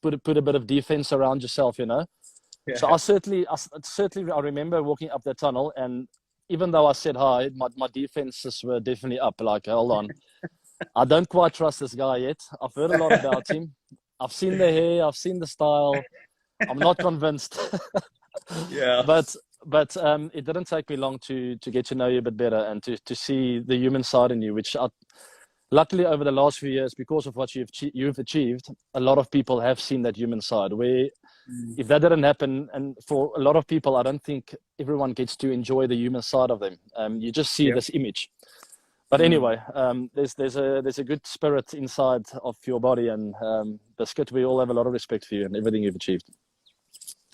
put a bit of defense around yourself, you know. So Yeah. I remember walking up the tunnel, and even though I said hi, my defenses were definitely up. Like, hold on, I don't quite trust this guy yet. I've heard a lot about him. I've seen the hair, I've seen the style. I'm not convinced. Yeah. but it didn't take me long to get to know you a bit better and to see the human side in you, which luckily over the last few years, because of what you've achieved, a lot of people have seen that human side. Where Mm. if that didn't happen, and for a lot of people, I don't think everyone gets to enjoy the human side of them. You just see Yep. this image. But Mm. anyway, there's a good spirit inside of your body, and Biscuit, we all have a lot of respect for you and everything you've achieved.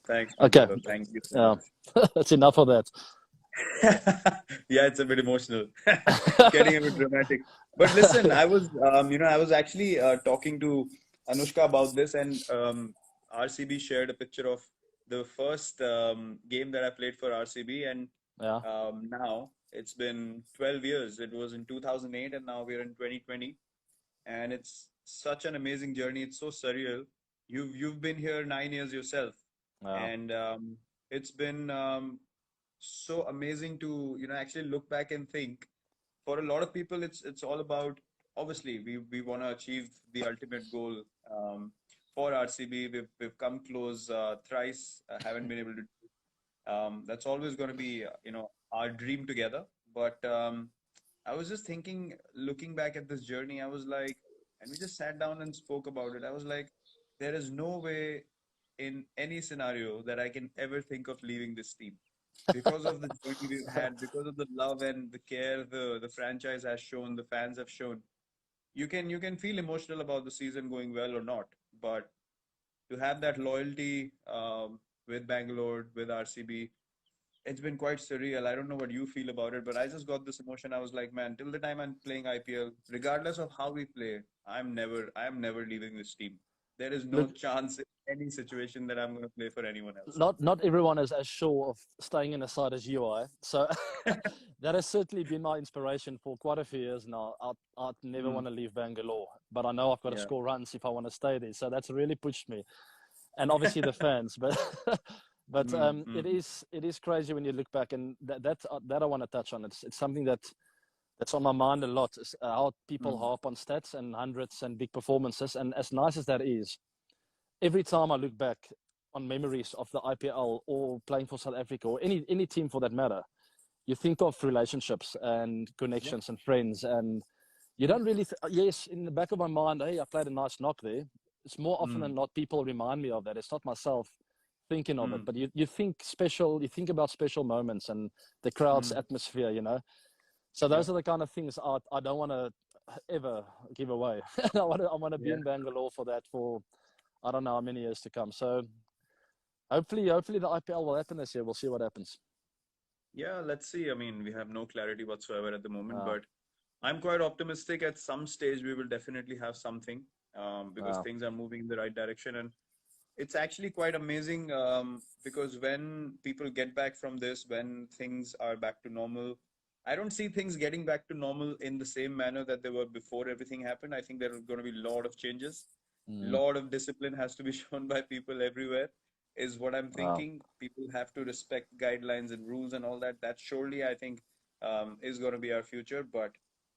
Thanks, my Okay, brother. Thank you so yeah, much. that's enough of that. Yeah, it's a bit emotional, getting a bit dramatic. But listen, I was actually talking to Anushka about this, and RCB shared a picture of the first game that I played for RCB, and Yeah, now it's been 12 years. It was in 2008, and now we're in 2020, and it's such an amazing journey. It's so surreal. You've been here 9 years yourself, yeah. and it's been so amazing to actually look back and think. For a lot of people, it's all about, obviously we want to achieve the ultimate goal. For RCB, we've come close thrice, haven't been able to. That's always going to be our dream together. But I was just thinking, looking back at this journey, I was like, and we just sat down and spoke about it. I was like, there is no way in any scenario that I can ever think of leaving this team because of the journey we've had, because of the love and the care the franchise has shown, the fans have shown. You can feel emotional about the season going well or not, but to have that loyalty with Bangalore, with RCB, it's been quite surreal. I don't know what you feel about it, but I just got this emotion. I was like, man, till the time I'm playing IPL, regardless of how we play, I am never leaving this team. There is no Look, chance in any situation that I'm going to play for anyone else. not everyone is as sure of staying in the side as you are. So that has certainly been my inspiration for quite a few years now. I'd never Mm, want to leave Bangalore, but I know I've got to yeah. score runs if I want to stay there. So that's really pushed me, and obviously the fans. But Mm, it mm, is crazy when you look back, and that I want to touch on. It's something that's on my mind a lot. Is how people mm, harp on stats and hundreds and big performances, and as nice as that is, every time I look back on memories of the IPL or playing for South Africa or any team for that matter, you think of relationships and yeah. connections and friends, and you Yeah. don't really. Yes, in the back of my mind, hey, I played a nice knock there. It's more often Mm, than not people remind me of that. It's not myself thinking of it, mm, but you think special. You think about special moments and the crowd's mm, atmosphere. You know, so yeah. those are the kind of things I don't want to ever give away. I want to be Yeah. in Bangalore for that for I don't know how many years to come. So hopefully the IPL will happen this year. We'll see what happens. Yeah, let's see. I mean, we have no clarity whatsoever at the moment, Uh, but I'm quite optimistic. At some stage, we will definitely have something because uh, things are moving in the right direction. And it's actually quite amazing because when people get back from this, when things are back to normal, I don't see things getting back to normal in the same manner that they were before everything happened. I think there are going to be a lot of changes. mm, Lot of discipline has to be shown by people everywhere, is what I'm uh, thinking. People have to respect guidelines and rules and all that. That surely, I think, is going to be our future. But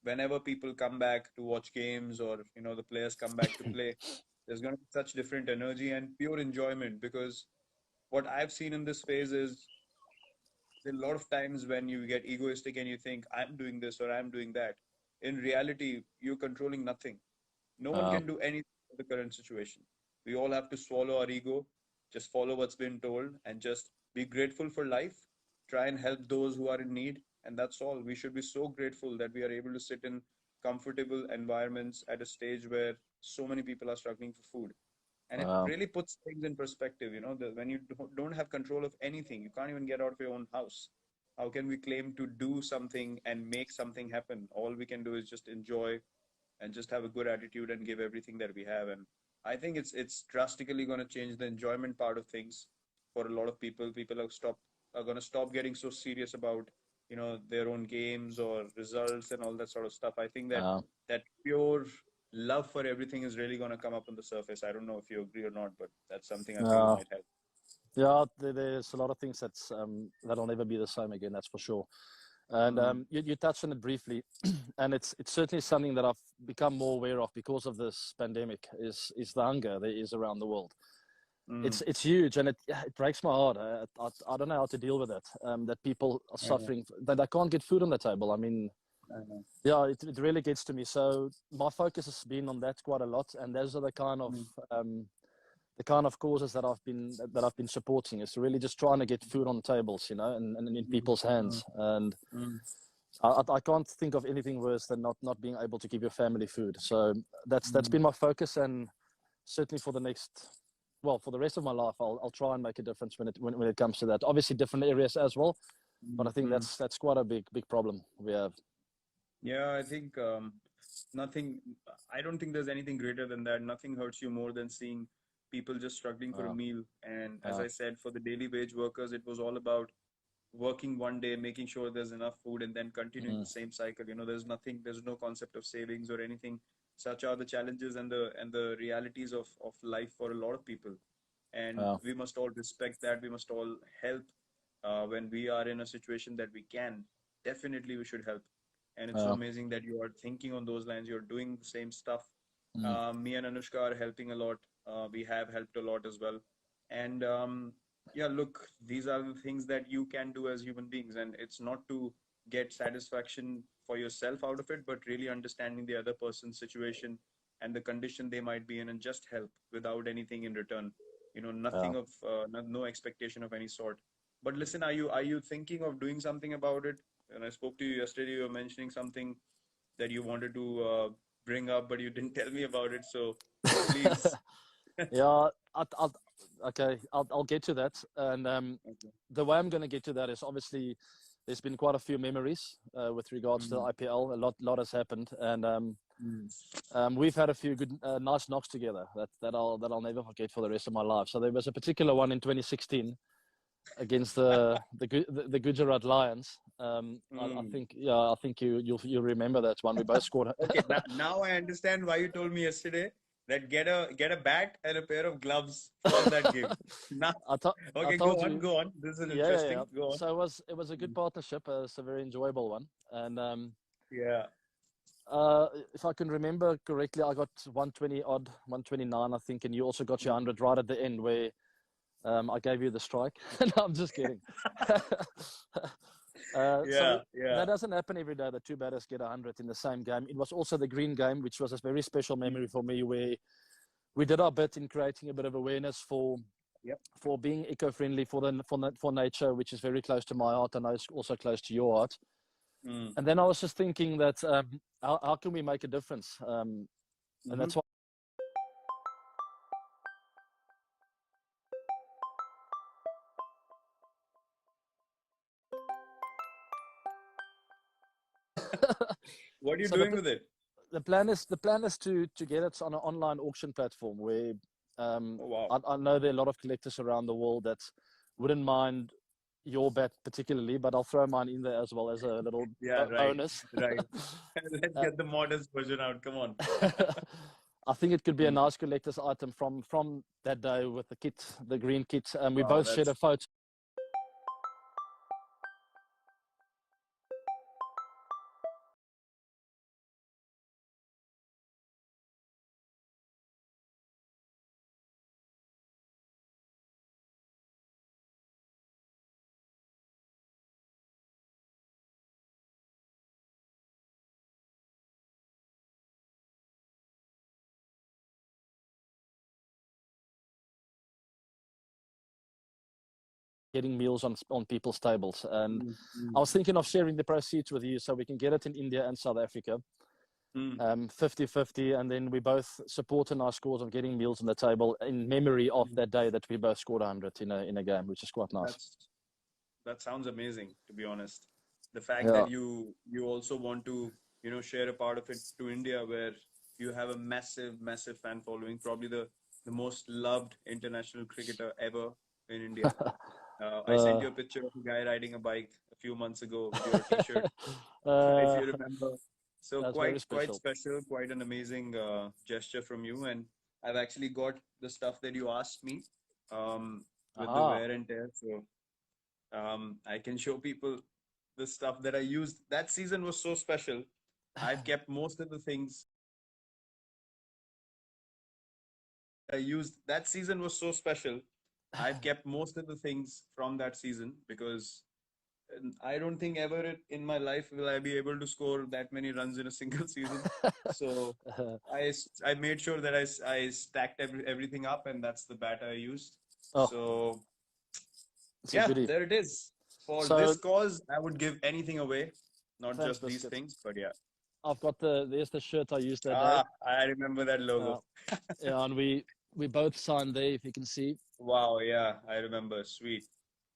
whenever people come back to watch games or, the players come back to play, there's going to be such different energy and pure enjoyment because what I've seen in this phase is there are a lot of times when you get egoistic and you think, I'm doing this or I'm doing that. In reality, you're controlling nothing. No one uh, can do anything in the current situation. We all have to swallow our ego, just follow what's been told, and just be grateful for life. Try and help those who are in need, and that's all. We should be so grateful that we are able to sit in comfortable environments at a stage where so many people are struggling for food. And it uh, really puts things in perspective. When you don't have control of anything, you can't even get out of your own house. How can we claim to do something and make something happen? All we can do is just enjoy and just have a good attitude and give everything that we have. And I think it's drastically going to change the enjoyment part of things for a lot of people. People are going to stop getting so serious about their own games or results and all that sort of stuff. I think that uh, that pure love for everything is really going to come up on the surface. I don't know if you agree or not, but that's something I feel Uh, might help. yeah, there's a lot of things that'll never be the same again. That's for sure. And Mm, you touched on it briefly, and it's certainly something that I've become more aware of because of this pandemic. Is the hunger there is around the world. mm, It's huge, and it breaks my heart. I don't know how to deal with it. That people are I know, suffering, that they can't get food on the table. I mean, I know. yeah, it really gets to me. So my focus has been on that quite a lot, and those are Mm, the kind of causes that I've been supporting, is really just trying to get food on tables, and in mm, people's mm, hands. And mm, I can't think of anything worse than not being able to give your family food. So that's mm, been my focus, and certainly for the rest of my life, I'll try and make a difference when it comes to that. Obviously, different areas as well, but I mm, think mm. that's quite a big problem we have. Yeah, I think nothing, I don't think there's anything greater than that. Nothing hurts you more than seeing people just struggling for a Uh, meal. And as uh, I said, for the daily wage workers, it was all about working one day, making sure there's enough food, and then continuing mm, the same cycle. There's no concept of savings or anything. Such are the challenges and the realities of life for a lot of people. And uh, we must all respect that. We must all help when we are in a situation that we can. Definitely, we should help. And it's so uh, amazing that you are thinking on those lines. You're doing the same stuff. mm, Me and Anushka are helping a lot. We have helped a lot as well. And yeah, look, these are the things that you can do as human beings. And it's not to get satisfaction for yourself out of it, but really understanding the other person's situation and the condition they might be in, and just help without anything in return. uh. Nothing of no expectation of any sort. But listen, are you thinking of doing something about it? When I spoke to you yesterday, you were mentioning something that you wanted to bring up, but you didn't tell me about it. So please. Yeah, okay, I'll get to that. And Okay. the way I'm going to get to that is, obviously there's been quite a few memories with regards to the Mm, IPL. A lot has happened, and mm. we've had a few good, nice knocks together that I'll never forget for the rest of my life. So there was a particular one in 2016 against the Gujarat Lions. I Mm. think, yeah, I think you'll remember that one. We both scored. Okay, now I understand why you told me yesterday that get a bat and a pair of gloves for that game. Now, I, to, I okay, told you. go on. This is Yeah, yeah, yeah. interesting. Go on. So it was a good Mm. partnership. It's a very enjoyable one, and Yeah. if I can remember correctly, I got 120 odd, 129, I think, and you also got your Mm. 100 right at the end where I gave you the strike. No, I'm just kidding. So Yeah, yeah. that doesn't happen every day. The two batters get 100 in the same game. It was also the green game, which was a very special memory Mm. for me, where we did our bit in creating a bit of awareness Yep. for being eco-friendly for nature, which is very close to my heart. I know it's also close to your heart. Mm. And then I was just thinking that how can we make a difference? And Mm-hmm. that's why. What are you So doing with it? the plan is to get it on an online auction platform where Oh, wow. I know there are a lot of collectors around the world that wouldn't mind your bat particularly, but I'll throw mine in there as well as a little Yeah, right, bonus. right. Let's Uh, get the modest version out. Come on. I think it could be a Mm. nice collector's item from that day with the kit, the green kit. We Wow, both shared a photo. Getting meals on people's tables. And mm, I mm, was thinking of sharing the proceeds with you so we can get it in India and South Africa, mm. 50-50, and then we both support a nice cause of getting meals on the table in memory of Mm. that day that we both scored 100 in a game, which is quite nice. That's that sounds amazing, to be honest. The fact Yeah. that you also want to, share a part of it to India, where you have a massive, massive fan following, probably the most loved international cricketer ever in India. I sent uh, you a picture of a guy riding a bike a few months ago with your T-shirt, if uh, you remember. So That's very quite special. special, quite an amazing gesture from you. And I've actually got the stuff that you asked me with the Aha. wear and tear. So I can show people the stuff that I used. That season was so special. I've kept most of the things I used. That season was so special. I've kept most of the things from that season because I don't think ever in my life will I be able to score that many runs in a single season. So I made sure that I stacked everything up, and that's the bat I used. Oh, So it's a yeah, goodie. there it is. For So this cause, I would give anything away, not thanks, just these Biscuit. things, but yeah. I've got there's the shirt I used that day. Ah, I remember that Uh, logo. yeah, and we both signed there, if you can see. Wow, yeah, I remember. Sweet.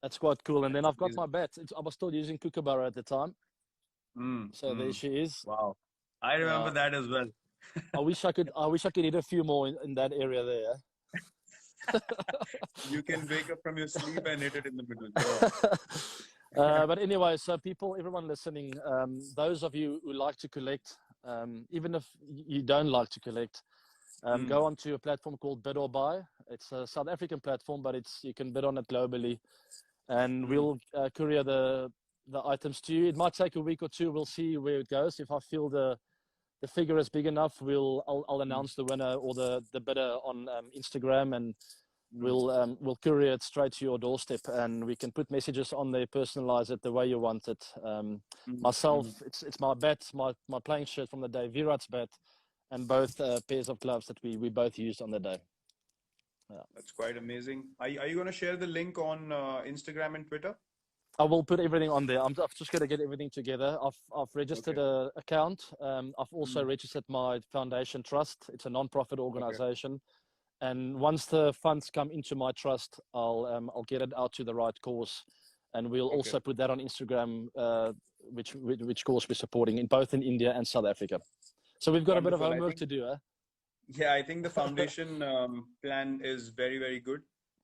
That's quite cool. And then That's I've got amazing. my bat. I was still using Kookaburra at the time, Mm, so there mm. she is. Wow. I remember Yeah, that as well. I wish I could hit a few more in that area there. You can wake up from your sleep and hit it in the middle. Go on. But anyway, so people, everyone listening, those of you who like to collect, even if you don't like to collect, Mm, go onto a platform called Bid or Buy. It's a South African platform, but you can bid on it globally, and mm, we'll courier the items to you. It might take a week or two. We'll see where it goes. If I feel the figure is big enough, I'll mm, announce the winner or the bidder on Instagram, and mm, we'll courier it straight to your doorstep, and we can put messages on there, personalize it the way you want it. mm, Myself, mm. it's my bat, my playing shirt from the day, Virat's bat, and both pairs of gloves that we both used on the day. Yeah. That's quite amazing. Are you going to share the link on Instagram and Twitter? I will put everything on there. I'm just going to get everything together. I've Okay. registered a account. I've also Mm, registered my foundation trust. It's a non-profit okay. organization. And once the funds come into my trust, I'll get it out to the right cause, and we'll Okay. also put that on Instagram, which cause we're supporting in both in India and South Africa. So we've got a bit of Wonderful. homework to do, Yeah, I think the foundation plan is very, very good.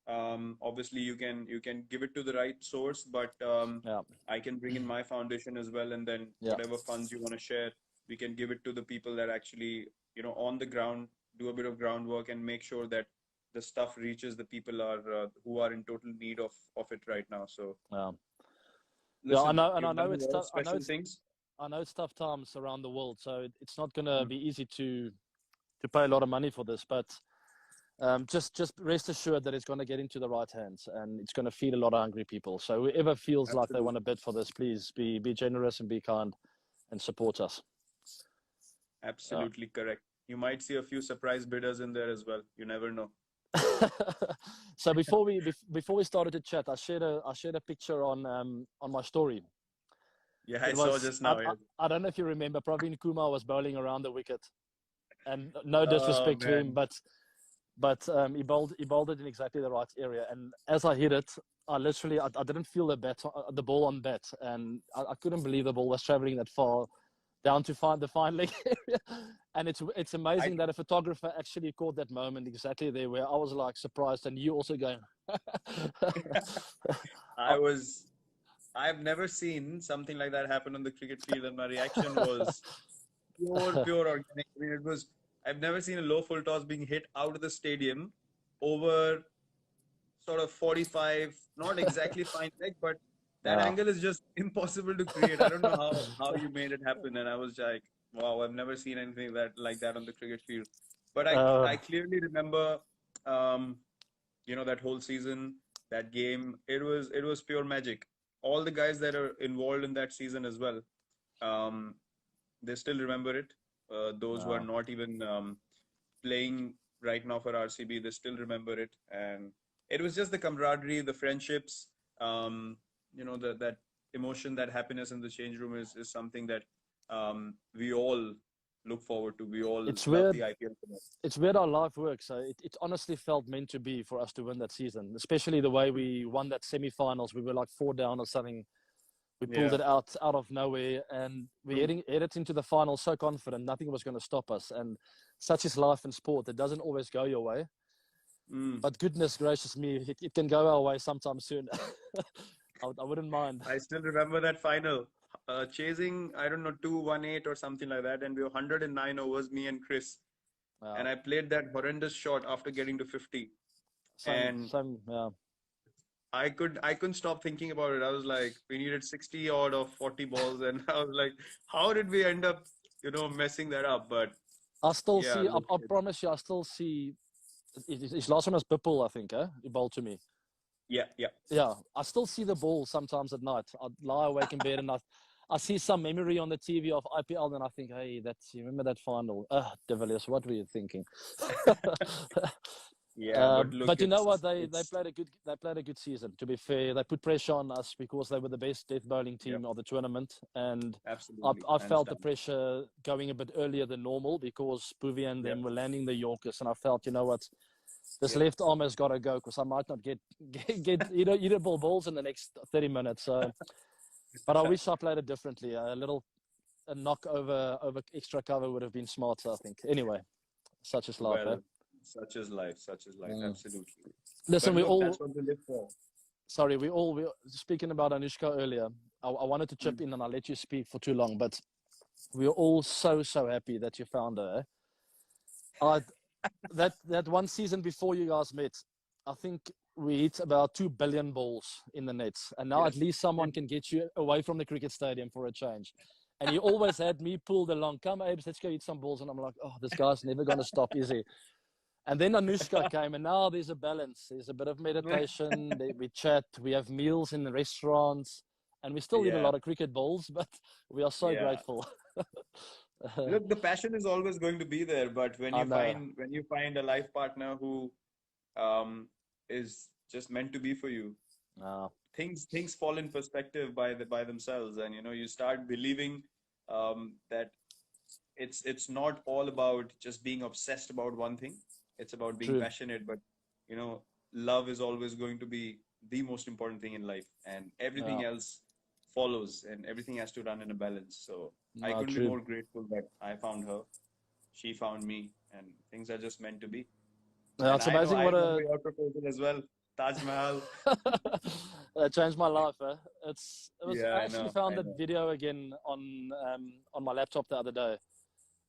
Obviously, you can give it to the right source, but Yeah, I can bring in my foundation as well, and then yeah, whatever funds you want to share, we can give it to the people that actually, on the ground, do a bit of groundwork and make sure that the stuff reaches the people who are in total need of it right now. So yeah, yeah. I listen, know, and you've done a lot of special things. I know it's tough times around the world, so it's not going to Mm, be easy to pay a lot of money for this, but just rest assured that it's going to get into the right hands, and it's going to feed a lot of hungry people. So whoever feels like they want to absolutely. bid for this, please be generous and be kind and support us. Yeah. Absolutely correct. You might see a few surprise bidders in there as well. You never know. So before we started to chat, I shared a picture on my story. Yeah, I It saw was just now. Yeah. I don't know if you remember, Praveen Kumar was bowling around the wicket, and no Oh disrespect to him, man. but he bowled it in exactly the right area, and as I hit it, I didn't feel the ball on bat, and I couldn't believe the ball was traveling that far down to find the fine leg area. And it's I amazing that a photographer actually caught that moment exactly there where I was like surprised, and you also going. I was I've never seen something like that happen on the cricket field, and my reaction was pure organic. I mean, it was I've never seen a low full toss being hit out of the stadium over sort of 45, not exactly fine leg, but that Yeah. angle is just impossible to create. I don't know how you made it happen, and I was like, wow, I've never seen anything that on the cricket field. But I Uh, clearly remember, um, that whole season, that game. It was pure magic. All the guys that are involved in that season as well, um, they still remember it. Those who are no. not even playing right now for RCB, they still remember it. And it was just the camaraderie, the friendships, that emotion, that happiness in the change room is something that we all look forward to. We all It's love weird. the IPL for that. It's weird how life works. So it honestly felt meant to be for us to win that season, especially the way we won that semi-finals. We were like 4 down or something. We pulled Yeah. it out of nowhere, and we True. headed into the final so confident nothing was going to stop us. And such is life in sport. It doesn't always go your way, Mm. but goodness gracious me, it can go our way sometime soon. I wouldn't mind. I still remember that final. chasing, I don't know, 218 or something like that, and we were 109 overs, me and Chris. And Yeah. I played that horrendous shot after getting to 50. And Same. Yeah. I couldn't stop thinking about it. I was like, we needed 60 odd of 40 balls, and I was like, how did we end up, messing that up? But I still yeah, see. look, I promise you, I still see. His last one was Bipul, I think. He bowled to me. yeah, yeah. Yeah, I still see the ball sometimes at night. I lie awake in bed and I see some memory on the TV of IPL, and I think, hey, you remember that final? De Villiers, what were you thinking? Yeah, but look, But you know what? They it's played a good season. To be fair, they put pressure on us because they were the best death bowling yeah, team of the tournament, and absolutely, I hands felt the down. pressure going a bit earlier than normal because Bhuvi and Yeah, them were landing the Yorkers, and I felt, you know what? This yeah, left arm has got to go because I might not get eatable balls in the next 30 minutes. So, but I wish I played it differently. A knock over extra cover would have been smarter, I think. Anyway, such is life, eh? well, such is life, Mm. absolutely. Listen, But look, that's what we live for. we speaking about Anushka earlier. I wanted to chip Mm. in and I let you speak for too long, but we're all so happy that you found her. Eh? That one season before you guys met, I think we hit about 2 billion balls in the nets, and now Yeah, at least someone can get you away from the cricket stadium for a change. And you always had me pulled along. Come, Abes, let's go hit some balls. And I'm like, oh, this guy's never going to stop, is he? And then Anushka came, and now there's a balance. There's a bit of meditation. We chat. We have meals in the restaurants, and we still eat a yeah, lot of cricket balls. But we are so yeah. grateful. Look, the passion is always going to be there, but I know. when you find a life partner who um is just meant to be for you, Uh, things fall in perspective by themselves, and you start believing that it's not all about just being obsessed about one thing. It's about being true. passionate, but you know, love is always going to be the most important thing in life, and everything Yeah. else follows, and everything has to run in a balance. So I No, couldn't be true. more grateful that I found her, she found me, and things are just meant to be. Yeah, And it's I know amazing I what remember a your proposal as well, Taj Mahal. it changed my life. It was. Yeah, I I actually know, found I that know. video again on my laptop the other day,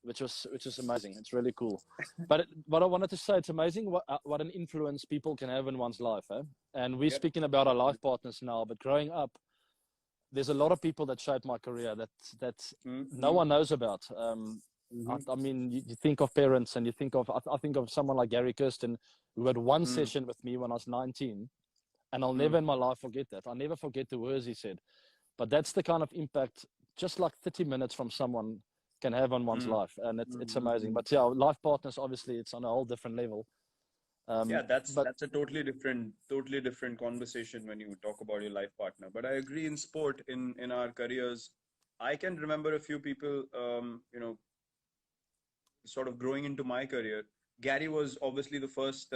which is amazing. It's really cool. But I wanted to say it's amazing what an influence people can have in one's life. And we're Yep. speaking about our life partners now, but growing up, there's a lot of people that shaped my career that no Mm-hmm. one knows about. Mm-hmm. I mean, you think of parents, and you think of I think of someone like Gary Kirsten, who had one Mm-hmm. session with me when I was 19, and I'll Mm-hmm. never in my life forget that. I'll never forget the words he said. But that's the kind of impact just like 30 minutes from someone can have on one's life, and it's amazing. Mm-hmm. But yeah, life partners, obviously, it's on a whole different level. Yeah, But that's a totally different conversation when you talk about your life partner. But I agree, in sport, in our careers, I can remember a few people, sort of growing into my career. Gary was obviously the first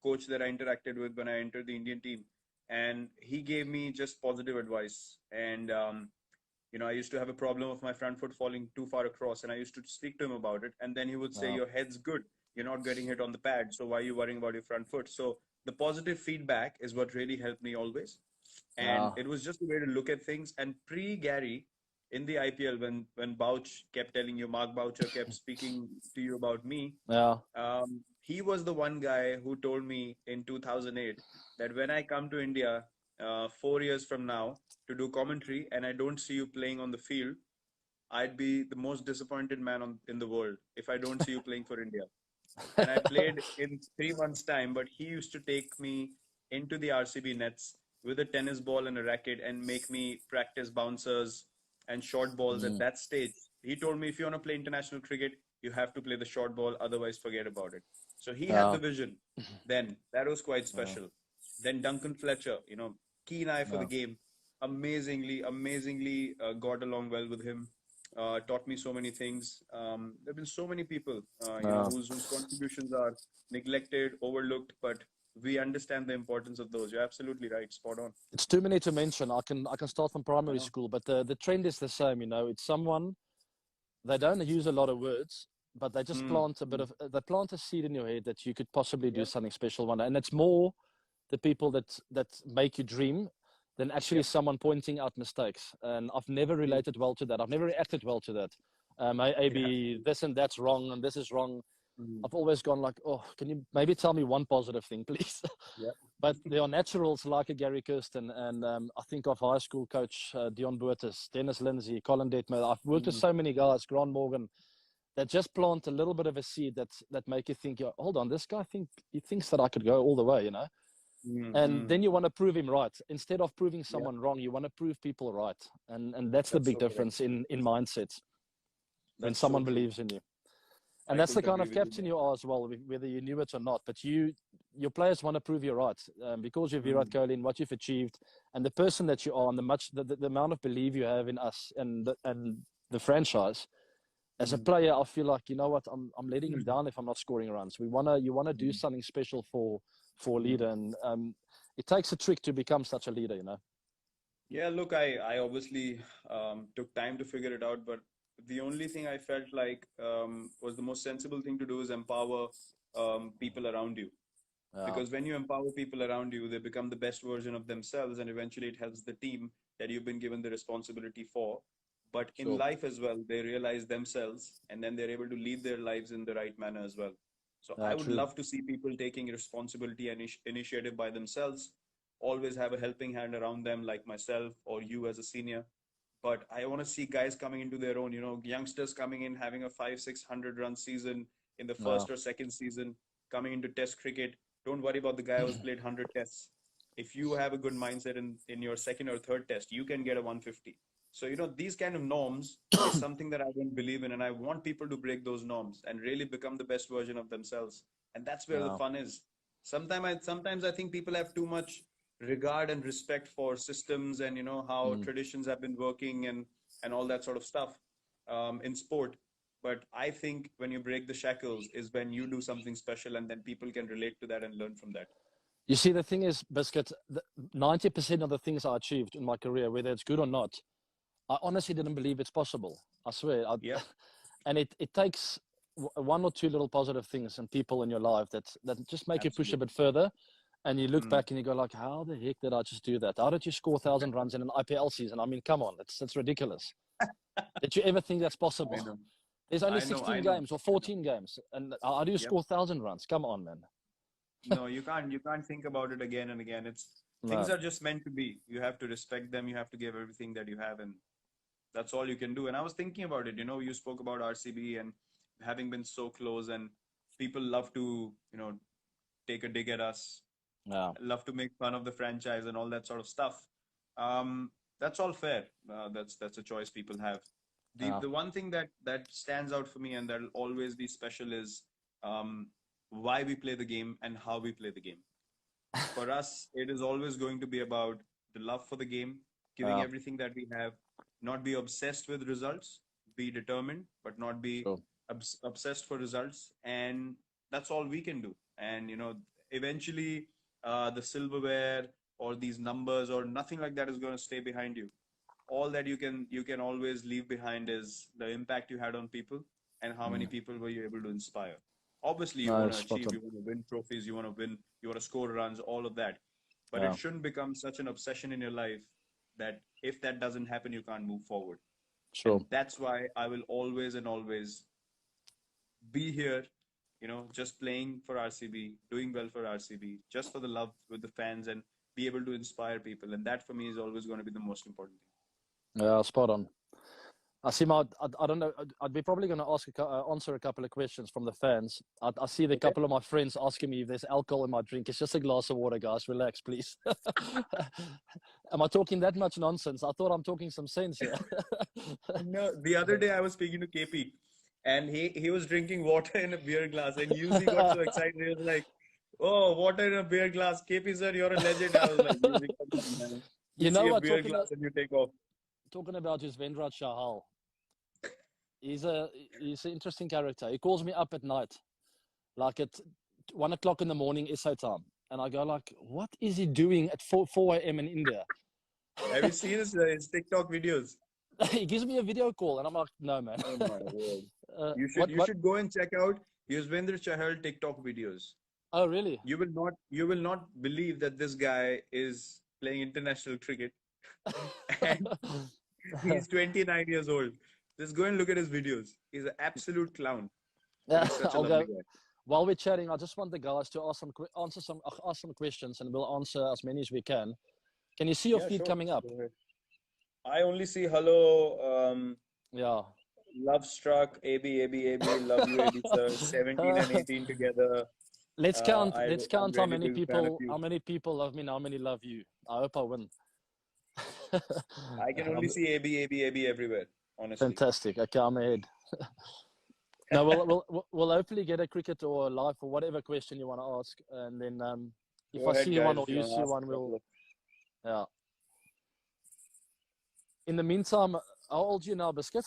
coach that I interacted with when I entered the Indian team, and he gave me just positive advice. And I used to have a problem of my front foot falling too far across, and I used to speak to him about it. And then he would say, uh, "Your head's good. You're not getting hit on the pad, so why are you worrying about your front foot?" So the positive feedback is what really helped me always, and uh, it was just a way to look at things. And pre Gary, in the IPL, when Bouch kept telling you, Mark Boucher kept speaking to you about me, yeah, he was the one guy who told me in 2008 that when I come to India 4 years from now to do commentary and I don't see you playing on the field, I'd be the most disappointed man in the world if I don't see you playing for India. And I played in 3 months' time, but he used to take me into the RCB nets with a tennis ball and a racket and make me practice bouncers and short balls at mm, that stage. He told me, if you want to play international cricket, you have to play the short ball, otherwise forget about it. So he had yeah, the vision then. That was quite yeah, special. Then Duncan Fletcher, keen eye for the yeah. game. Amazingly got along well with him, taught me so many things. There have been so many people, Yeah. whose contributions are neglected, overlooked, but we understand the importance of those. You're absolutely right, spot on. It's too many to mention. I can start from I primary know. school, but the trend is the same. It's someone they don't use a lot of words, but they just Mm, plant mm. they plant a seed in your head that you could possibly do Yeah. something special one day. And it's more the people that make you dream than actually someone pointing out mistakes. And I've never related well to that. I've never reacted well to that. Maybe this and that's wrong and this is wrong. I've always gone like, oh, can you maybe tell me one positive thing, please? Yeah. But there are naturals like a Gary Kirsten, and I think of high school coach Dion Boertes, Dennis Lindsay, Colin Detmer. I've worked with so many guys, Grant Morgan, that just plant a little bit of a seed that make you think, hold on, this guy he thinks that I could go all the way, you know? And then you want to prove him right. Instead of proving someone wrong, you want to prove people right. And that's the big difference in mindset when someone believes in you. And that's the kind of captain you are as well, whether you knew it or not. But your players want to prove you're right because you're Virat Kohli and what you've achieved and the person that you are and the amount of belief you have in us and the franchise. As a player, I feel like, you know what, I'm letting him down if I'm not scoring runs. You want to do something special for a leader, and it takes a trick to become such a leader, you know. Yeah, look, I obviously took time to figure it out, but the only thing I felt like was the most sensible thing to do is empower people around you. Because when you empower people around you, they become the best version of themselves, and eventually it helps the team that you've been given the responsibility for. But in life as well, they realize themselves, and then they're able to lead their lives in the right manner as well. So I would love to see people taking responsibility and initiative by themselves, always have a helping hand around them, like myself or you as a senior. But I want to see guys coming into their own, youngsters coming in, having a 500-600 run season in the first or second season, coming into test cricket. Don't worry about the guy who's played 100 tests. If you have a good mindset in your second or third test, you can get a 150. So, these kind of norms is something that I don't believe in. And I want people to break those norms and really become the best version of themselves. And that's where the fun is. Sometimes I think people have too much regard and respect for systems and, how traditions have been working and all that sort of stuff in sport. But I think when you break the shackles is when you do something special, and then people can relate to that and learn from that. You see, the thing is, Biscuit, 90% of the things I achieved in my career, whether it's good or not, I honestly didn't believe it's possible. I swear. And it takes one or two little positive things and people in your life that just make you push a bit further. And you look back and you go like, how the heck did I just do that? How did you score 1,000 runs in an IPL season? I mean, come on, that's ridiculous. Did you ever think that's possible? There's only 16 games or 14 games. And how do you score 1,000 runs? Come on, man. No, you can't think about it again and again. Things are just meant to be. You have to respect them. You have to give everything that you have, and that's all you can do. And I was thinking about it, you spoke about RCB and having been so close, and people love to, take a dig at us, love to make fun of the franchise and all that sort of stuff. That's all fair. That's a choice people have. The one thing that stands out for me and that'll always be special is why we play the game and how we play the game. For us, it is always going to be about the love for the game, giving everything that we have, not be obsessed with results, be determined, but not be obsessed for results. And that's all we can do. And, eventually the silverware or these numbers or nothing like that is going to stay behind you. All that you can always leave behind is the impact you had on people and how many people were you able to inspire. Obviously, you want to achieve, you want to win trophies, you want to score runs, all of that. But it shouldn't become such an obsession in your life that if that doesn't happen, you can't move forward. Sure. And that's why I will always and always be here, just playing for RCB, doing well for RCB, just for the love with the fans and be able to inspire people. And that for me is always going to be the most important thing. Yeah, spot on. I see. I don't know. I'd be probably going to answer a couple of questions from the fans. I see the couple of my friends asking me if there's alcohol in my drink. It's just a glass of water, guys. Relax, please. Am I talking that much nonsense? I thought I'm talking some sense here. No, the other day I was speaking to KP, and he was drinking water in a beer glass, and Yuzi got so excited. He was like, "Oh, water in a beer glass, KP sir, you're a legend." I was like, "Yuzi, come on, man. You know see a what? beer glass and you take off." Talking about Yuzvendra Chahal. He's an interesting character. He calls me up at night, like at 1 o'clock in the morning SA time, and I go like, "What is he doing at 4 a.m. in India?" Have you seen his TikTok videos? He gives me a video call, and I'm like, "No, man." Oh my word! You should go and check out Yuzvendra Chahal TikTok videos. Oh, really? You will not believe that this guy is playing international cricket, and he's 29 years old. Just go and look at his videos. He's an absolute clown, but Yeah, he's such a I'll lovely go. guy. While we're chatting, I just want the guys to ask some questions, and we'll answer as many as we can. Can you see your Yeah, feed sure. coming up? Go ahead. I only see hello, Yeah. love struck, AB, AB, AB, love you, AB, sir. 17 and 18 together. Let's count. Let's I'm count how really many big fan of people. you. How many people love me? And how many love you? I hope I win. I can only see AB, AB, AB everywhere, honestly. Fantastic. Okay, I'm ahead. No, we'll hopefully get a cricket or a live or whatever question you want to ask, and then if Go I ahead, see one guys, or if you you want to see ask one, a couple we'll of. yeah. In the meantime, how old are you now, Biscuit?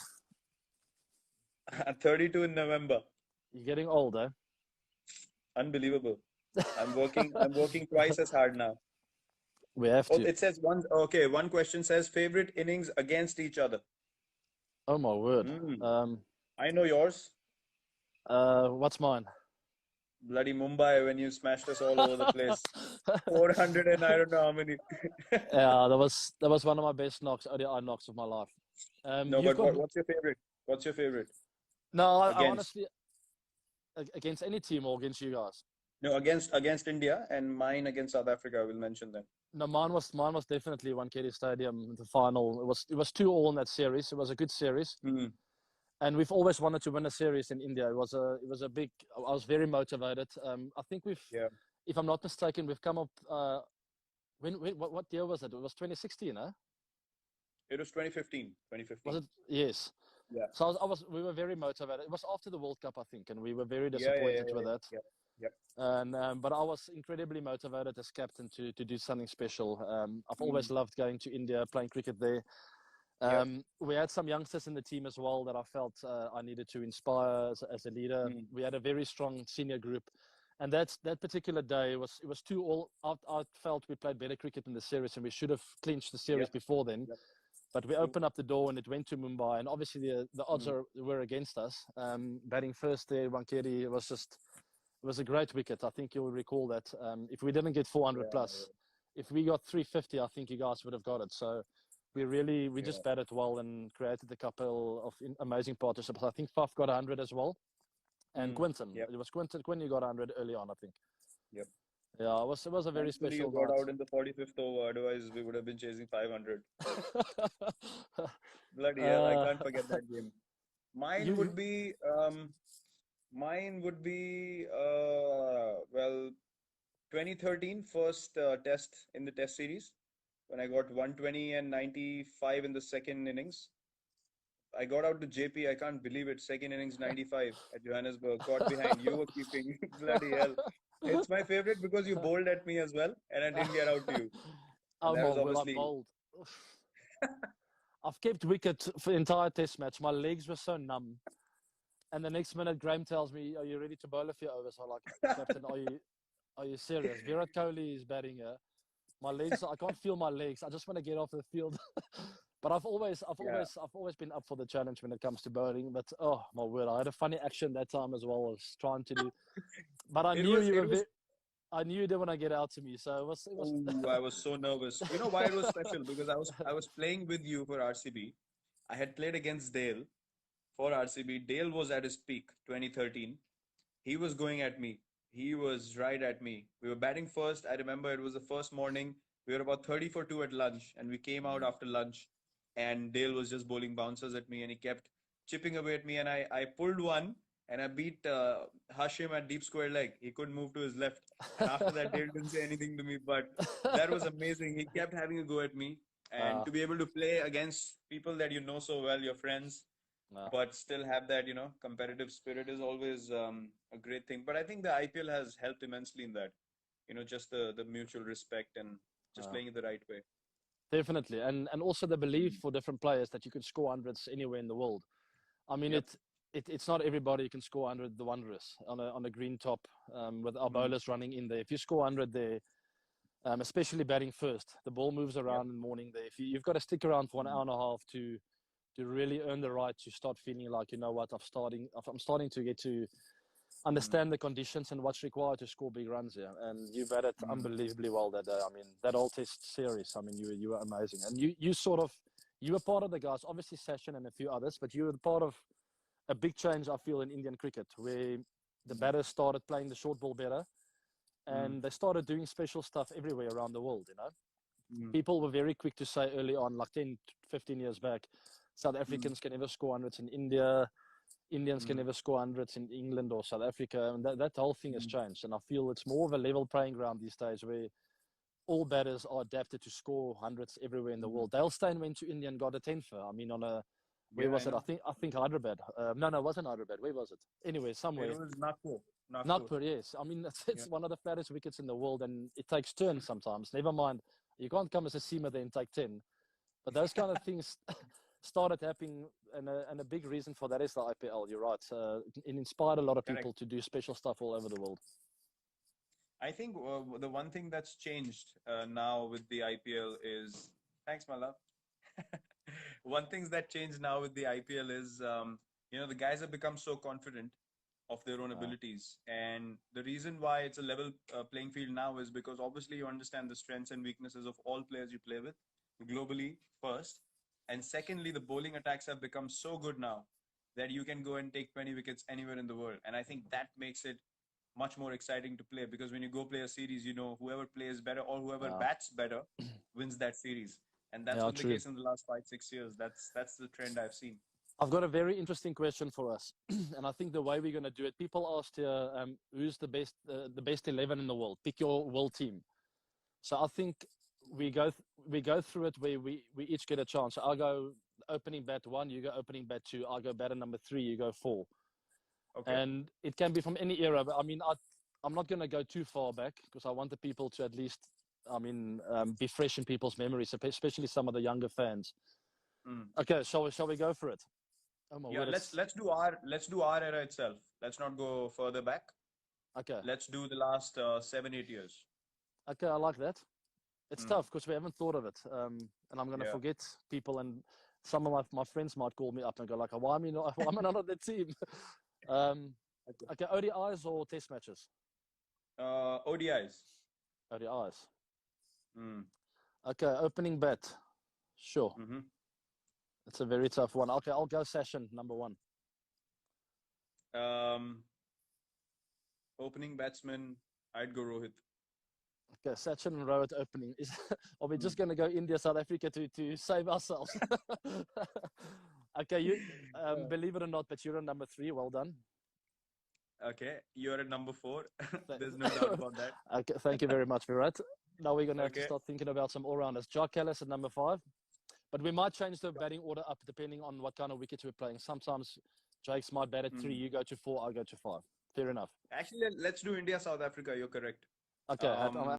32 in November. You're getting old, eh? Unbelievable. I'm working twice as hard now. We have Oh, to. it says one. Okay, one question says favorite innings against each other. Oh my word. Hmm. I know yours. What's mine? Bloody Mumbai when you smashed us all over the place. 400 and I don't know how many. Yeah, that was one of my best knocks, ODI knocks of my life. No, You've but got what's your favorite? What's your favorite? no. I Against. honestly against any team or against you guys. No, against India and mine against South Africa. I will mention them. No, mine was definitely one Wankhede Stadium, the final. It was 2-2 in that series. It was a good series, Hmm. and we've always wanted to win a series in India. It was a big. I was very motivated. I think Yeah. if I'm not mistaken, we've come up. What year was it? It was 2016, huh? It was 2015. Was 2015. it? Yes. Yeah. So we were very motivated. It was after the World Cup, I think, and we were very Yeah, yeah, disappointed yeah, with that. yeah, yeah. And but I was incredibly motivated as captain to do something special. I've always Mm. loved going to India, playing cricket there. Yep. We had some youngsters in the team as well that I felt I needed to inspire as a leader. Mm. We had a very strong senior group, and that particular day it was 2-2. I felt we played better cricket in the series, and we should have clinched the series Yep. before then. Yep. But we True. opened up the door and it went to Mumbai, and obviously the odds were against us. Batting first there, Wankhede it was a great wicket. I think you'll recall that. If we didn't get 400 Yeah, plus, if we got 350, I think you guys would have got it. So we yeah, just batted well and created a couple of amazing partnerships. I think Faf got 100 as well, yeah. and Quinton. Yep. It was Quinn you got 100 early on, I think. Yep. Yeah, it was a very Thankfully, you special got night. out in the 45th over. Otherwise, we would have been chasing 500. Bloody hell, I can't forget that game. Mine you would be, well, 2013 first test in the test series when I got 120 and 95 in the second innings. I got out to JP. I can't believe it. Second innings 95 at Johannesburg. Got behind. You were keeping. Bloody hell. It's my favorite because you bowled at me as well, and I didn't get out to you. And Oh that my was word, I obviously. bowled. I've kept wicket for the entire test match. My legs were so numb. And the next minute, Graham tells me, "Are you ready to bowl a few overs?" I'm like, "Captain, are you serious? Virat Kohli is batting here. My legs, I can't feel my legs. I just want to get off the field." But Yeah. I've always been up for the challenge when it comes to bowling. But oh my word, I had a funny action that time as well. I was trying to do, but I It knew was. you It were. was. I knew you didn't want to get out to me, so it was. It was. Oh, I was so nervous. You know why it was special? Because I was playing with you for RCB. I had played against Dale for RCB. Dale was at his peak, 2013. He was going at me. He was right at me. We were batting first. I remember it was the first morning. We were about 30 for 2 at lunch, and we came out after lunch, and Dale was just bowling bouncers at me, and he kept chipping away at me, and I pulled one, and I beat Hashim at deep square leg. He couldn't move to his left, and after that, Dale didn't say anything to me, but that was amazing. He kept having a go at me, and uh, to be able to play against people that you know so well, your friends, uh, but still have that, competitive spirit is always a great thing. But I think the IPL has helped immensely in that, just the mutual respect and just uh, playing it the right way. definitely, and also the belief Mm. for different players that you can score hundreds anywhere in the world. I mean, Yep. it's not everybody who can score 100 the Wanderers on a green top with our Mm. bowlers running in there. If you score 100 there, especially batting first, the ball moves Yep. around in the morning there. If you've got to stick around for an Mm. hour and a half to really earn the right to start feeling like, you know what, I'm starting to get to understand the conditions and what's required to score big runs here. And you batted unbelievably well that day. I mean, that whole test series, I mean, you were amazing. And you were part of the guys, obviously Sachin and a few others, but you were part of a big change, I feel, in Indian cricket, where the batters started playing the short ball better, and they started doing special stuff everywhere around the world, you know. People were very quick to say early on, like 10, 15 years back, South Africans can never score hundreds in India, Indians can never score hundreds in England or South Africa, and that whole thing has changed. And I feel it's more of a level playing ground these days where all batters are adapted to score hundreds everywhere in the world. Dale Steyn went to India and got a 10-fer. I mean, on a, where was it? I think Hyderabad. No, it wasn't Hyderabad. Where was it? Anyway, somewhere. It was Nagpur. Nagpur, yes. I mean, it's one of the flattest wickets in the world, and it takes turns sometimes. Never mind, you can't come as a seamer there and take 10. But those kind of things started happening, and a big reason for that is the IPL. You're right. It inspired a lot of people to do special stuff all over the world. I think the one thing that's changed now with the IPL is, thanks, my love. One thing that changed now with the IPL is, the guys have become so confident of their own abilities. And the reason why it's a level playing field now is because obviously you understand the strengths and weaknesses of all players you play with globally first. And secondly, the bowling attacks have become so good now that you can go and take 20 wickets anywhere in the world. And I think that makes it much more exciting to play, because when you go play a series, whoever plays better or whoever bats better wins that series. And that's been the case in the last 5-6 years. That's the trend I've seen. I've got a very interesting question for us, and I think the way we're going to do it. People asked here, who's the best 11 in the world? Pick your world team. So I think we go through it where we each get a chance. So I'll go opening bat 1, you go opening bat 2, I'll go batter number 3, you go 4. Okay. And it can be from any era. But I mean, I'm not going to go too far back because I want the people to at least, be fresh in people's memories, especially some of the younger fans. Okay, shall we go for it? Oh my word, let's do our era itself. Let's not go further back. Okay. Let's do the last 7-8 years. Okay, I like that. It's tough because we haven't thought of it, and I'm going to forget people, and some of my friends might call me up and go like, "Why am I not on the team?" Okay, ODIs or Test matches? ODIs. ODIs. Okay, opening bat. Sure. It's a very tough one. Okay, I'll go Sachin, number 1. Opening batsman, I'd go Rohit. Okay, Sachin and Rohit opening. Are we just going to go India, South Africa to save ourselves? Okay, you believe it or not, but you're at number 3. Well done. Okay, you're at number 4. There's no doubt about that. Okay, thank you very much, Virat. Now we're going to have to start thinking about some all-rounders. Jock Ellis at number 5. But we might change the batting order up depending on what kind of wickets we're playing. Sometimes Jake's might bat at 3, you go to 4, I'll go to 5. Fair enough. Actually, let's do India, South Africa. You're correct. Okay,